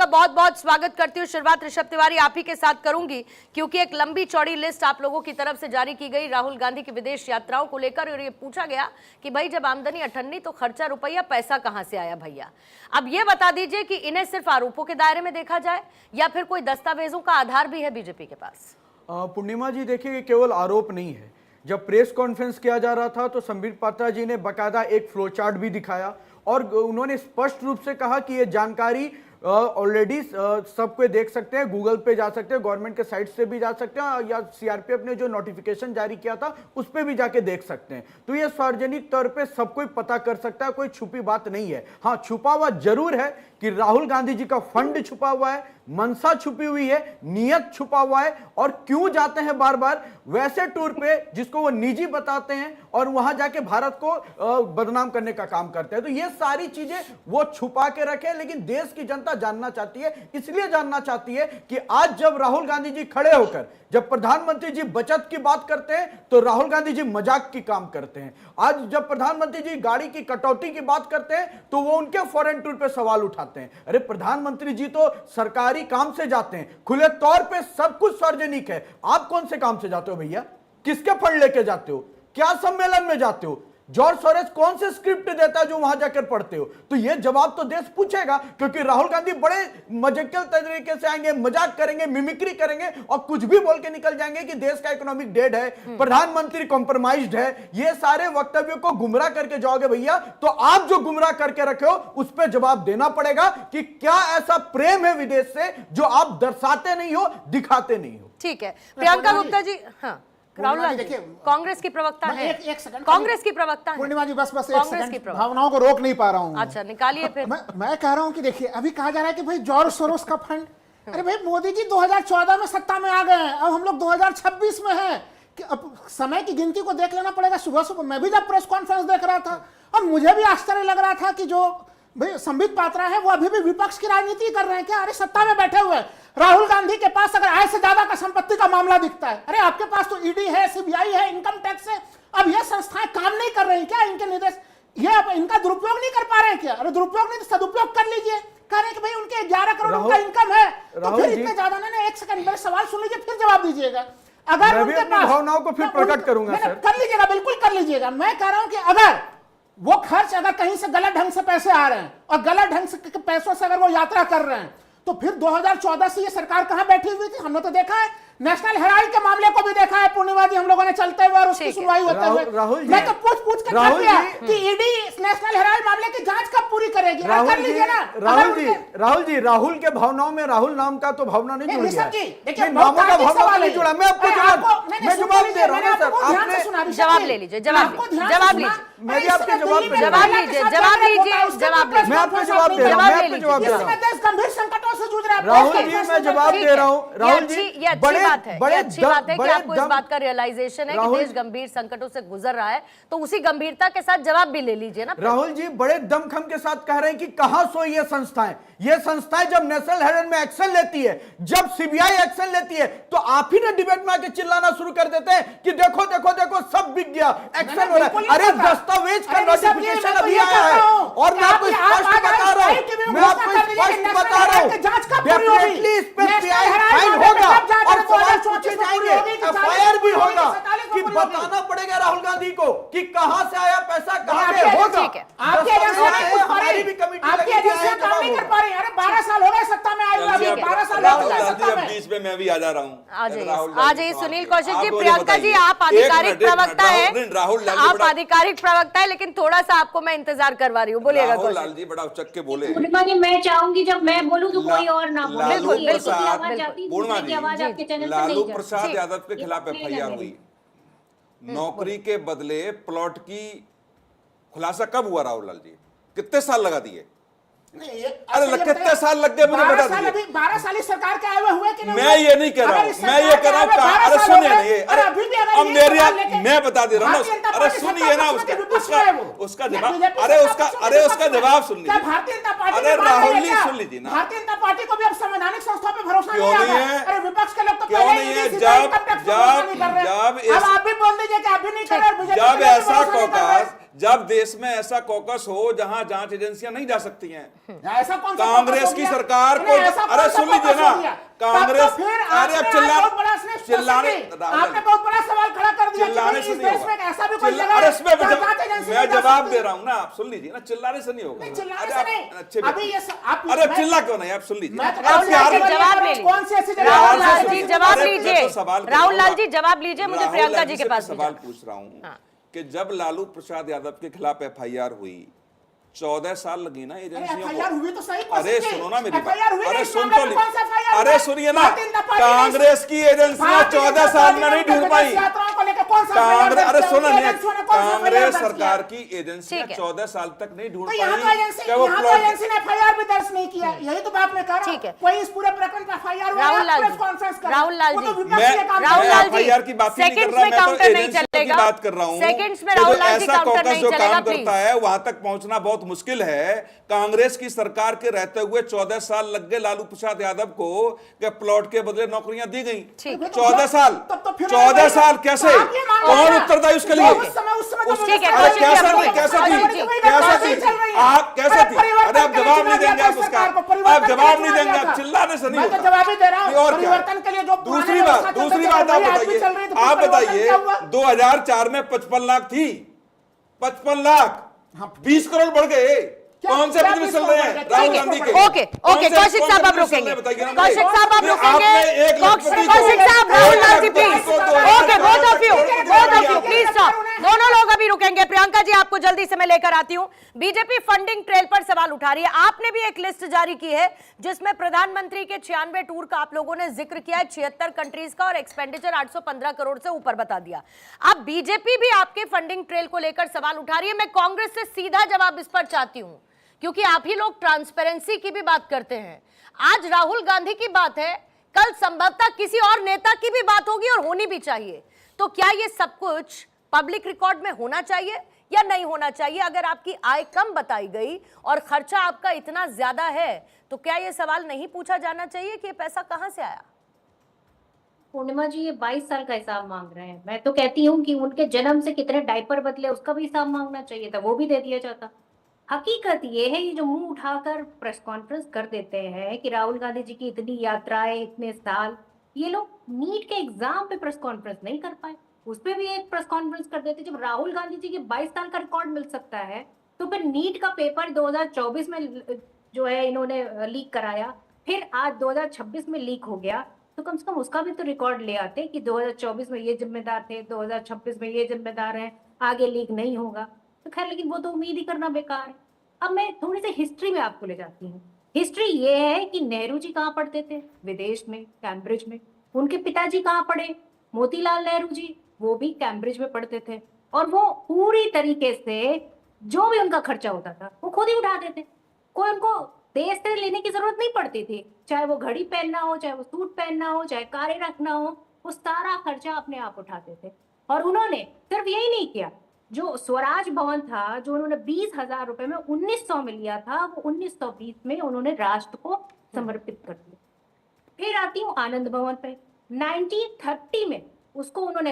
आपका बहुत बहुत स्वागत करती हूँ। शुरुआत ऋषभ तिवारी आप ही के साथ करूंगी क्योंकि एक लंबी चौड़ी लिस्ट आप लोगों की तरफ से जारी की गई राहुल गांधी की विदेश यात्राओं को लेकर, और ये पूछा गया कि भाई जब आमदनी अठन्नी तो खर्चा रुपया, पैसा कहां से आया भैया। अब ये बता दीजिए कि इन्हें सिर्फ आरोपों के दायरे में देखा जाए या फिर कोई दस्तावेजों का आधार भी है बीजेपी के पास? पूर्णिमा जी देखिए, केवल आरोप नहीं है। जब प्रेस कॉन्फ्रेंस किया जा रहा था तो संबित पात्रा जी ने बकायदा एक फ्लो चार्ट भी दिखाया और उन्होंने स्पष्ट रूप से कहा कि ये जानकारी ऑलरेडी सब कोई देख सकते हैं, गूगल पे जा सकते हैं, गवर्नमेंट के साइट से भी जा सकते हैं, या सीआरपीएफ ने जो नोटिफिकेशन जारी किया था उस पे भी जाके देख सकते हैं। तो ये सार्वजनिक तौर पे सब कोई पता कर सकता है, कोई छुपी बात नहीं है। हाँ, छुपा हुआ जरूर है कि राहुल गांधी जी का फंड छुपा हुआ है, मनसा छुपी हुई है, नियत छुपा हुआ है, और क्यों जाते हैं बार बार वैसे टूर पे जिसको वो निजी बताते हैं और वहां जाके भारत को बदनाम करने का काम करते हैं। तो ये सारी चीजें वो छुपा के रखे, लेकिन देश की जनता जानना चाहती है। इसलिए जानना चाहती है कि आज जब राहुल गांधी जी खड़े होकर जब प्रधानमंत्री जी बचत की बात करते हैं तो राहुल गांधी जी मजाक की काम करते हैं। आज जब प्रधानमंत्री जी गाड़ी की कटौती की बात करते हैं तो वो उनके फॉरेन टूर पे सवाल उठाते हैं। अरे प्रधानमंत्री जी तो सरकारी काम से जाते हैं, खुले तौर पे सब कुछ सार्वजनिक है। आप कौन से काम से जाते हो भैया? किसके फंड लेके जाते हो? क्या सम्मेलन में जाते हो? जॉर्ज सोरेस कौन से स्क्रिप्ट देता है जो वहां जाकर पढ़ते हो? तो ये जवाब तो देश पूछेगा, क्योंकि राहुल गांधी बड़े मजाकियल तरीके से आएंगे, मजाक करेंगे, मिमिक्री करेंगे और कुछ भी बोल के निकल जाएंगे कि देश का इकोनॉमिक डेड है, प्रधानमंत्री कॉम्प्रोमाइज्ड है। ये सारे वक्तव्यों को गुमराह करके जाओगे भैया तो आप जो गुमराह करके रखे हो उस पर जवाब देना पड़ेगा कि क्या ऐसा प्रेम है विदेश से जो आप दर्शाते नहीं हो, दिखाते नहीं हो। ठीक है, प्रियंका गुप्ता जी। हाँ, राहुल देखिए, कांग्रेस की प्रवक्ता है, कांग्रेस की प्रवक्ता है। पूर्णिमा जी बस एक सेकंड, भावनाओं को रोक नहीं पा रहा हूं। अच्छा, निकालिए फिर। मैं कह रहा हूं कि देखिए, अभी कहा जा रहा है कि भाई जॉर्ज सोरोस का फंड। अरे भाई, मोदी जी 2014 में सत्ता में आ गए हैं, अब हम लोग 2026 में हैं कि अब समय की गिनती को देख लेना पड़ेगा। सुबह सुबह मैं भी जब प्रेस कॉन्फ्रेंस देख रहा था और मुझे भी आश्चर्य लग रहा था कि जो भाई संबित पात्रा है वो अभी भी विपक्ष की राजनीति कर रहे हैं क्या? अरे सत्ता में बैठे हुए राहुल गांधी के पास अगर आय से ज्यादा का संपत्ति का मामला दिखता है, अरे आपके पास तो ईडी है, सीबीआई है, इनकम टैक्स है। अब ये संस्थाएं काम नहीं कर रही क्या? इनके निर्देश ये अब इनका दुरुपयोग नहीं कर पा रहे क्या? अरे दुरुपयोग नहीं तो सदुपयोग कर लीजिए। कह रहे हैं कि भाई उनके 11 करोड़ का इनकम है, तो फिर इतने ज्यादा नहीं। एक सेकंड मेरे सवाल सुन लीजिए फिर जवाब दीजिएगा। अगर उनके पास भावनाओं को फिर प्रकट करूंगा सर, कर लीजिएगा, बिल्कुल कर लीजिएगा। मैं कह रहा हूं कि अगर वो खर्च अगर कहीं से गलत ढंग से पैसे आ रहे हैं और गलत ढंग से पैसों से अगर वो यात्रा कर रहे हैं तो फिर 2014 से ये सरकार कहां बैठी हुई थी? हमने तो देखा है, नेशनल हेराल्ड के मामले को भी देखा है पूर्णिमा जी, हम लोगों ने चलते हुए और उसकी सुनवाई होते हुए। मैं तो पूछ के कर दिया कि ईडी नेशनल हेराल्ड मामले की जांच कब पूरी करेगी? कर लीजिए ना। राहुल जी, राहुल के भावनाओं में राहुल नाम का तो भावना नहीं जुड़ गया। देखिए, नामों का भावना नहीं जुड़ा। मैं आपको जवाब दे रहा हूं सर, आपने जवाब ले लीजिए, जवाब लीजिए, मैं भी आपके जवाब लीजिए, जवाब लीजिए, मैं आपको जवाब दे रहा हूं। गंभीर संकटों से जूझ रहा है राहुल जी, मैं जवाब दे रहा हूं। राहुल जी, ये अच्छी बात है कि आपको इस बात का रियलाइजेशन है कि देश गंभीर संकटों से गुजर रहा है, तो उसी गंभीरता के साथ जवाब भी ले लीजिए ना। राहुल जी बड़े दमखम के साथ कह रहे हैं कि कहां सोई ये संस्थाएं। ये संस्थाएं जब नेशनल हेराल्ड में एक्शन लेती है, जब सीबीआई एक्शन लेती है, तो आप ही ने डिबेट में आके चिल्लाना शुरू कर देते हैं कि देखो देखो देखो सब बिक गया, एक्शन हो रहा है। अरे दस्तावेज का नोटिफिकेशन अभी आया है और मैं आपको स्पष्ट बता रहा हूं, मैं आपको स्पष्ट बता रहा हूं, डेफिनेटली इस पे फाइन होगा और सवाल पूछे जाएंगे, एफआईआर भी होगा कि बताना पड़ेगा राहुल गांधी को कि कहां से आया पैसा, कहां पे होगा। आपके हमारी भी कमेटी काम नहीं कर पा रही। अरे 12 साल हो गए सत्ता में आए हुए, 12 साल हो गए सत्ता में। बीच में मैं भी आ जा रहा हूं। आ जाइए सुनील कौशिक जी। प्रियंका जी, आप आधिकारिक प्रवक्ता है, आप आधिकारिक प्रवक्ता है, लेकिन थोड़ा सा आपको मैं इंतजार करवा रही हूँ। बोलिएगा राहुल लाल जी, बड़ा उचक के बोले। पूर्णिमा जी, मैं चाहूंगी जब मैं बोलूं तो कोई और ना बोले। लालू प्रसाद यादव के खिलाफ एफआईआर हुई, नौकरी के बदले प्लॉट की खुलासा कब हुआ राहुल लाल जी? कितने साल लगा दिए? अरे कितने साल लग गए मुझे बता दीजिए। 12 साल सरकार के आए हुए कि नहीं? मैं ये नहीं कह रहा हूँ, मैं ये कह रहा हूँ, अरे सुनिए ना ये, अब मेरी मैं बता दे रहा हूँ ना, अरे सुनिए ना उसका जवाब, अरे उसका जवाब सुन लीजिए। अरे राहुल जी सुन लीजिए ना, भारतीय जनता पार्टी को भी अब संवैधानिक संस्थाओं पे भरोसा क्यों नहीं है? अरे विपक्ष के लोग तो क्यों नहीं है? जब आप भी बोल दीजिए कि आप भी नहीं कर रहे। जब ऐसा कॉकस जब देश में ऐसा कॉकस हो जहां जांच एजेंसियां नहीं जा सकती हैं, ऐसा कौन सा कांग्रेस फोकस हो की गया? सरकार को, नहीं, ऐसा अरे कौन सा सुन लीजिए फोकस ना, हो गया? कांग्रेस, तब तो फिर अरे अब आपने आज बहुत बड़ा चिल्लाने आपने बहुत बड़ा सवाल खड़ा कर दिया कि चिल्लाने भाई से इस नहीं देश में होगा। ऐसा भी कोई जगह अरे है इसमें जहाँ जांच एजेंसी मैं नहीं जा जवाब सकती? दे रहा हूं ना, आप सुन लीजिए ना, चिल्लाने से नहीं होगा। नहीं, चिल्लाने अरे से आप नहीं। अच्छे अभी व्यक्ति- ये आप अरे चिल्ला क्यों नहीं, आप सुन लीजिए। मैं तो आप राहुल प्यार लाल में- जी जवाब ले कौन सी ऐसी जगह राहुल है? लाल जी जवाब अरे, मैं लीजिए। तो सवाल कर राहुल रहा हूं। लाल जी जवाब लीजिए, मुझे राहुल प्रियंका लाल जी से के मैं पास सवाल भेजा। पूछ रहा हूं हाँ। कि जब लालू प्रसाद यादव के खिलाफ एफआईआर हुई, 14 साल लगी ना एजेंसियों FIR हुई तो सही को। कौन अरे सी? सुनो ना मेरी FIR हुई बात, अरे नहीं, इस सुन मामले तो में ली, कौन सा FIR हुआ? अरे सुनिए ना, भारतीय जनता पार्टी कांग्रेस की एजेंसियां भारतीय 14 जनता साल पार्टी में नहीं ने ढूंढ पाई। यात्राओं को लेकर कौन सा कांग्रेस, FIR अरे दर्ज सुनो किया? नहीं, एजेंसियों ने कौन सा FIR कांग्रेस दर्ज सरकार किया? की एजेंसियां ठीक है। 14 साल तक नहीं ढूंढ तो यहाँ तो पाई एजेंसी कि वो यहाँ तो प्लॉट एजेंसी ने FIR भी दर्ज नहीं किया। यही तो बात मैं कह रहा ठीक है। हूँ। कोई इस पूरे प्रकरण पे FIR हुआ राहुल है, लाल प्रेस जी, कॉन्फ्रेंस कर राहुल लाल वो तो जी, विपक्ष के काम राहुल कर लाल रहा है। जी, FIR की बात ही नहीं कर सेकंड्स रहा, में मैं तो काउंटर नहीं एजेंसियों की चलेगा। बात कर रहा हूं। सेकंड्स में कि राहुल जो लाल जी ऐसा काउंटर कॉकस नहीं जो चलेगा, काम प्लीज। करता है वहां तक पहुंचना बहुत मुश्किल है। कांग्रेस की सरकार के रहते हुए 14 साल लग गए लालू प्रसाद यादव को कि प्लॉट के बदले नौकरियां दी गई। ठीक है। 14 साल, तब तो फिर 14 साल कैसे, तो आप ये मान लो कौन ना, उत्तरदायी उसके जो लिए? उस समय तो ठीक है, अरे कौशिक कैसा जी, थी, कैसा कौशिक थी, जी, कैसा थी, आप कैसा थी? अरे आप जवाब नहीं देंगे, आप उसका आप जवाब नहीं देंगे, आप चिल्लाने से नहीं मैं तो होगा। जवाब ही दे रहा हूँ। ये और क्या है? परिवर्तन के लिए जो दूसरी बात आप बताइए, आप बताइए 2004 में 55 लाख थी, 55 लाख, 20 करोड़ बढ़ गए। कौन से बिजनेस चल रहे हैं राहुल गांधी के? ओके ओके, कौशिक साहब आप रुकेंगे, कौशिक साहब आप रुकेंगे, कौशिक साहब, Rahul Lal ji please, okay both of you please stop, दोनों लोग अभी रुकेंगे। प्रियंका जी आपको जल्दी से मैं लेकर आती हूँ। बीजेपी फंडिंग ट्रेल पर सवाल उठा रही है। आपने भी एक लिस्ट जारी की है जिसमें प्रधानमंत्री के 96 टूर का आप लोगों ने जिक्र किया है, 76 कंट्रीज का, और एक्सपेंडिचर 815 करोड़ से ऊपर बता दिया। अब बीजेपी भी आपके फंडिंग ट्रेल को लेकर सवाल उठा रही है। मैं कांग्रेस से सीधा जवाब इस पर चाहती हूं, क्योंकि आप ही लोग ट्रांसपेरेंसी की भी बात करते हैं। आज राहुल गांधी की बात है, कल संभवतः किसी और नेता की भी बात होगी और होनी भी चाहिए। तो क्या ये सब कुछ पब्लिक रिकॉर्ड में होना चाहिए या नहीं होना चाहिए? अगर आपकी आय कम बताई गई और खर्चा आपका इतना ज्यादा है तो क्या ये सवाल नहीं पूछा जाना चाहिए कि ये पैसा कहां से आया? पूर्णिमा जी, ये 22 साल का हिसाब मांग रहे हैं। मैं तो कहती हूँ कि उनके जन्म से कितने डायपर बदले उसका भी हिसाब मांगना चाहिए था, वो भी दे दिया जाता। हकीकत ये है, ये जो मुंह उठाकर प्रेस कॉन्फ्रेंस कर देते हैं कि राहुल गांधी जी की इतनी यात्राएं, इतने साल, ये लोग नीट के एग्जाम पे प्रेस कॉन्फ्रेंस नहीं कर पाए, उस पर भी एक प्रेस कॉन्फ्रेंस कर देते। जब राहुल गांधी जी के 22 साल का रिकॉर्ड मिल सकता है तो फिर नीट का पेपर 2024 में जो है इन्होंने लीक कराया, फिर आज 2026 में लीक हो गया, तो कम से कम उसका भी तो रिकॉर्ड ले आते कि 2024 में ये जिम्मेदार थे, 2026 में ये जिम्मेदार हैं, आगे लीक नहीं होगा। तो खैर, लेकिन वो तो उम्मीद ही करना बेकार है। अब मैं थोड़ी सी हिस्ट्री में आपको ले जाती हूँ। हिस्ट्री ये है कि नेहरू जी कहाँ पढ़ते थे? विदेश में, कैम्ब्रिज में। उनके पिताजी कहाँ पढ़े? मोतीलाल नेहरू जी, वो भी कैम्ब्रिज में पढ़ते थे। और वो पूरी तरीके से जो भी उनका खर्चा होता था वो खुद ही उठाते थे। कोई उनको देश से लेने की जरूरत नहीं पड़ती थी, चाहे वो घड़ी पहनना हो, चाहे वो सूट पहनना हो, चाहे कारें रखना हो, वो सारा खर्चा अपने आप उठाते थे। और उन्होंने सिर्फ यही नहीं किया, जो स्वराज भवन था, जो उन्होंने 20,000 रुपए में 1900 में लिया था, वो 1920 में उन्होंने राष्ट्र को समर्पित कर दिया। फिर आती हूँ आनंद भवन पे, 1930 में उसको उन्होंने